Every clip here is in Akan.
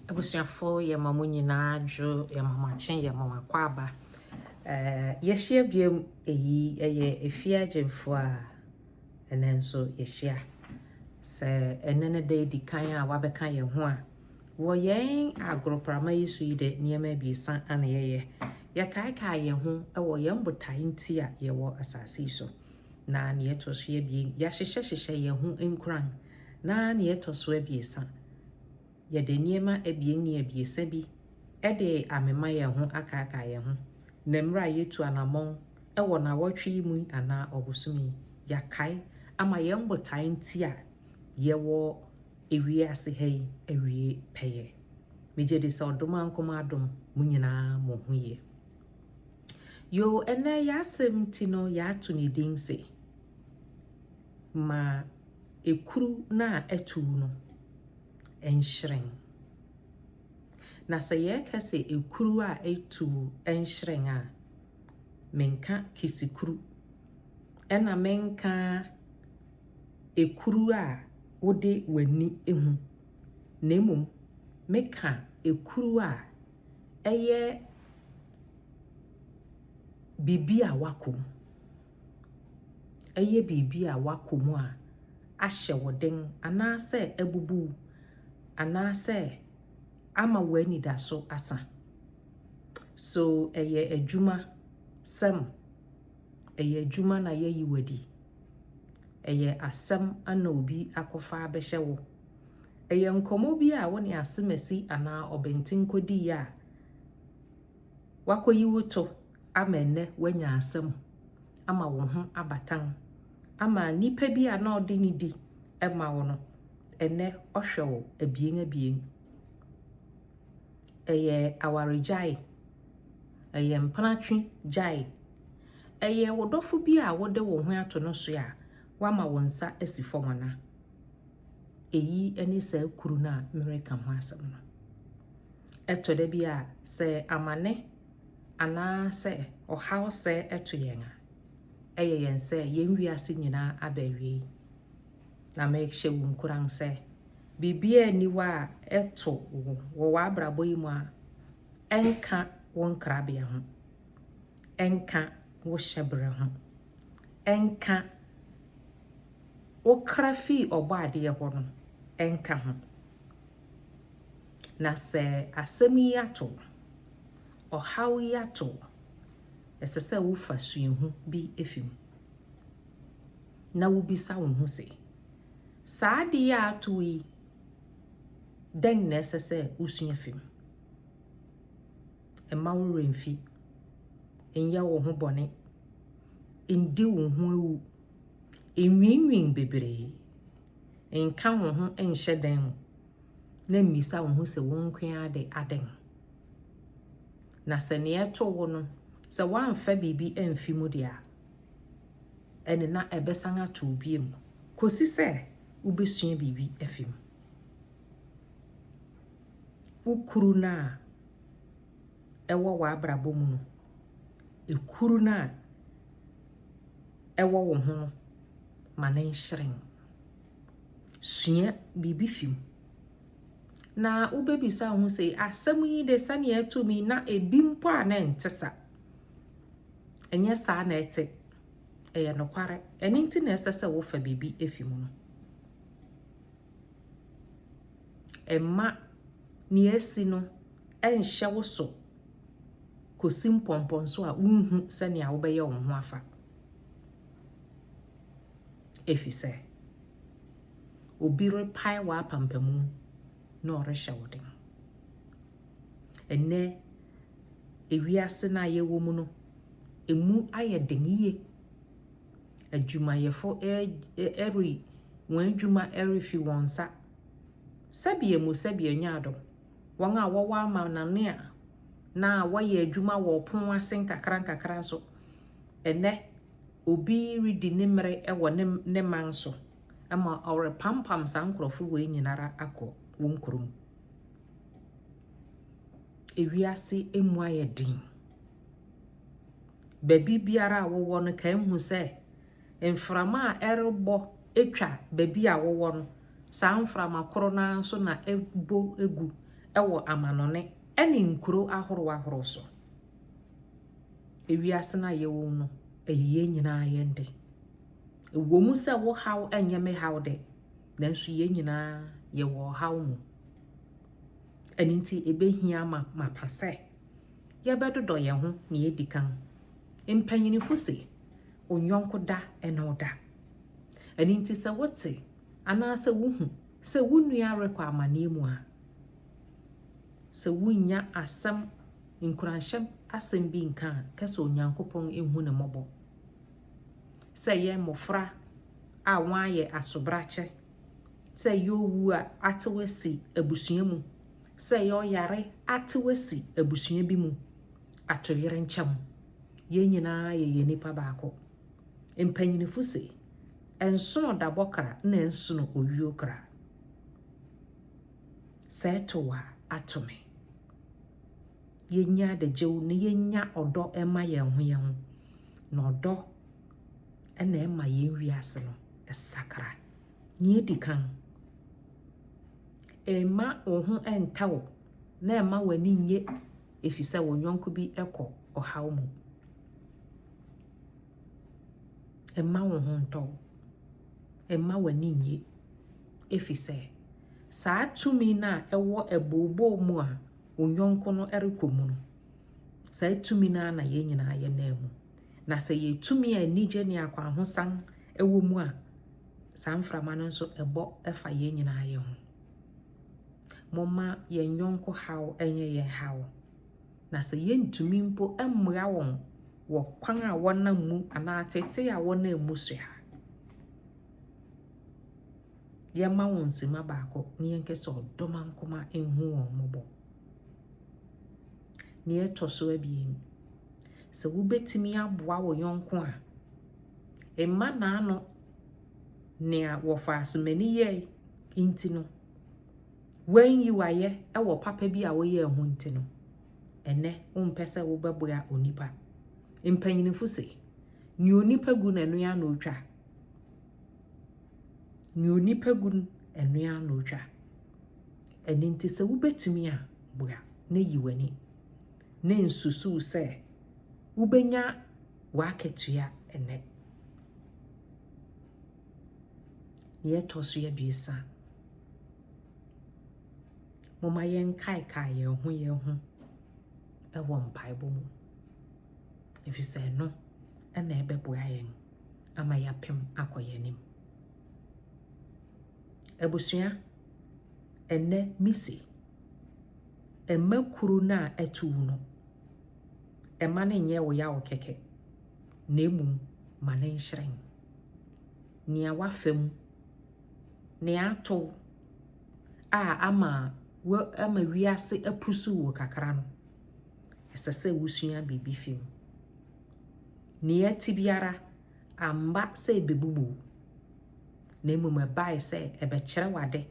Abusuafo ye mamu nyina dwo ye mamachen ye mamakwaba ye hia biem eyi eye efia gemfo a enenso ye hia se enene de di kan a wabeka ye ho a wo yen agroprama yisu yi de niema biesa ana ye kai ye ho e wo yen botai nti a ye wo asase so na ne etoso ye biem ya hyehyehye ye ho enkuran na ne etoso abiesa yede niema ebien ne abiesa bi ede amema ye ho aka ye ho na mra yetu anamon ewo na wotwe mu ana obusumi yakai ama ye mbotai nti a ye wo ewie ase hei ewie peye meje de sa odoma nkoma adom munyina mo ho ye yo ene ya asem ti no ya to ni dinse ma ekuru na etu no enhyren na se ye kase ekuru a etu enhyren a menka kisikuru ena menka ekuru a wode wani ehu nemum meka ekuru a eye bibi a wakom eye bibi a wakom a ahye woden anase ebubu anase ama wani da so asa so eye adwuma sem eye adwuma na ye yiwadi eye asem ana obi akofa abehye wo eye nkomo bi a woni asemasi ana obentin kodi ya wakoyi woto amenne wanya asem ama wo ho abatan ama nipa bi a na odi ni di ema wo no enne ohwewo abien eye awarejai eye mpanatwi jai eye wodofo bi a wode wo ho ato no so a wama wonsa asifomana eyi eni sa kuru na America ho asem no etode bi a se amane ana se ohaw se eto yen a eye yen se yen wiase nyina abawie na make hye wo nkuran se bibia niwa eto wo wa abrabo yi mu a enka won krabia ho enka wo hyebre ho enka wo krafi obade ye ho no enka ho na se asemi yato ohaw yato esese wo fa suehu bi efim na wo bisa wo ho se saade ya ato yi den na esese usua fim emma wo remfi enya wo ho bone indi wo ho awu enwinwin bebre enka wo ho enhye den mu na misa wo ho se wo nkwan ade aden na se ne eto wo no se wanfa bibi emfi mu dia ene na ebesan ato biem kosi se ubesua bibi efim ukuru na ewo wa abrabo mu no ekuru na ewo wo ho no manen hyeren sua bibi fim na ubebisa ho sei asem yi de sane eto mi na ebimpo a na ntesa enye sa na ete eye nokware eni nti na esese wo fa bibi efim no emma ni esi no enhye wo so kosim pompon so a unhu sane a wo beye wo ho afa efise obi repai wa pampamu na orehye woden enne ewiase na ye wo mu no emu ayedeniye adwumayefo eri wan adwuma erifi wonsa sabie mu sabie nyaado won a wo wa ma nane a na waye adwuma wo pon ase nkakran so enne obi redi nimre ewo ne manso ama ore pampam sankrofo we nyinara akọ wonkurum ewiase emu ayedin babi biara wo no kan hu se enframa a erebo etwa babi a wo no sa mframa koro na so na ebo egu ewo amanone ene nkuro ahoro so ewiase na yewo no eyiye nyina yende ewo mu se wo haw enye me haw de nanso ye nyina ye wo haw mu eninti ebehia ma pase ye bedodo ye ho ne ye dikan empanyinifo se onyonko da ene oda eninti se wote ana se wuhu se wunua rekwa amane mu a se wunya asem nkuranshem asem bi nka kase onyankopon ehu ne mobo se ye mofra a wan ye asobrache se yo wu a atewasi abusua mu se yo yare atewasi abusua bi mu atoyere ncham ye nyina ye nipa baako empanyinifo se ensono da bokra na ensono owio kra se towa atome yenya de jew ne yenya odo ema ye ho na odo ena ema ye wiase no esakra ni edikan ema ohun entawo na ema wani nye efise wonyonko bi ekọ ohaw mu ema ohun nto ema wani nye efise saa tumi na ewo ebobo mu a onyonko no erekomu no saa tumi na ye nyina ye na mu na se ye tumi a nije ne akwa hosan ewo mu a saa mframa no nso ebo efa ye nyina ye ho moma ye nyonko haw enye ye haw na se ye ntumi mpo emmua won wo kwan a wonam mu ana tete a wonam mu so ha ye ma won sima baako ne ye nkese odomankoma enhu won mobo ne etoso abien se wo betimi aboa wo yonko a emma na ano ne a wo fa asomani ye inti no wen yi waye ewo papa bi a wo ye hu inti no ene umpese wo beboa onipa empanyinifo se ni onipa gu na enu ya na otwa ni onipa gu enu ya na otwa eni nti se wo betimi a boa na yi wani na nsusu se ubenya waketua ene ye toso ye biesa moma yen kai ye ho ewo mpaibo mu efise no ena ebeboa yen ama ya pem akoyenim ebusua ene misi emakuru na etu no ema ne nye wo ya wo keke na emum ma ne nhyiren nia wafem ne ato a ama wiase apusu wo kakra no esese wusua bibi fim ne atibiara amba se bebubu na emum ebai se ebekere wade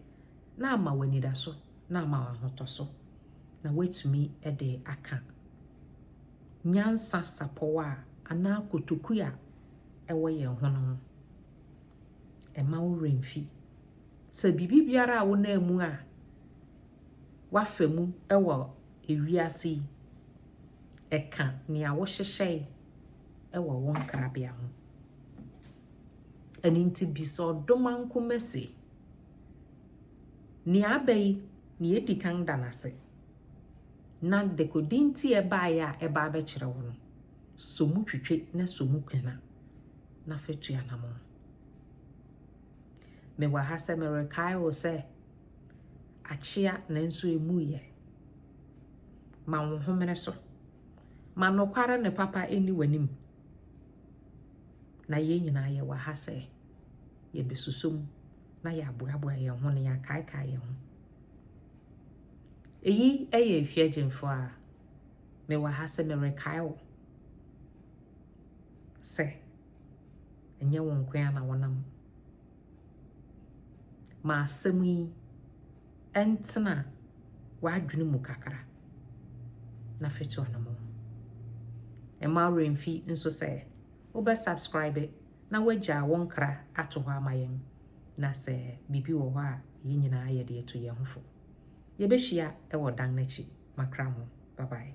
na ama wanida so na ama wahoto so na wetumi ede aka nyansa sapowa ana kotokuya ewo ye hono ema wo remfi se bibi biara wo na emu a wafemu ewo ewiase eka ni awo hyehye ewo won krabia ho aninti biso domanko mese ni abai ni edikan danase na dekodinti ebaya eba be kire wo no somu twetwe na somu kwena na fetua na mo me wa ha se me kai wo se achia na nso emu ye ma wo homene so ma nokwara ne papa eni wanim na ye nyina ye wa ha se ye besusum na ya aboaboa ye ho ne ya kai ye ho eyi eye fiagemfo a me wa ha se me rekai wo se enye won kwan na wonam ma asemi entena wadwene mu kakra na fetu anamo ema remfi nso se obe subscribe na wagya wonkra ato ho amayen na se bibi wo ho a yinyina ye de eto ye hofo yɛbɛhyia ɛwɔ dan n'akyi makra ho bye bye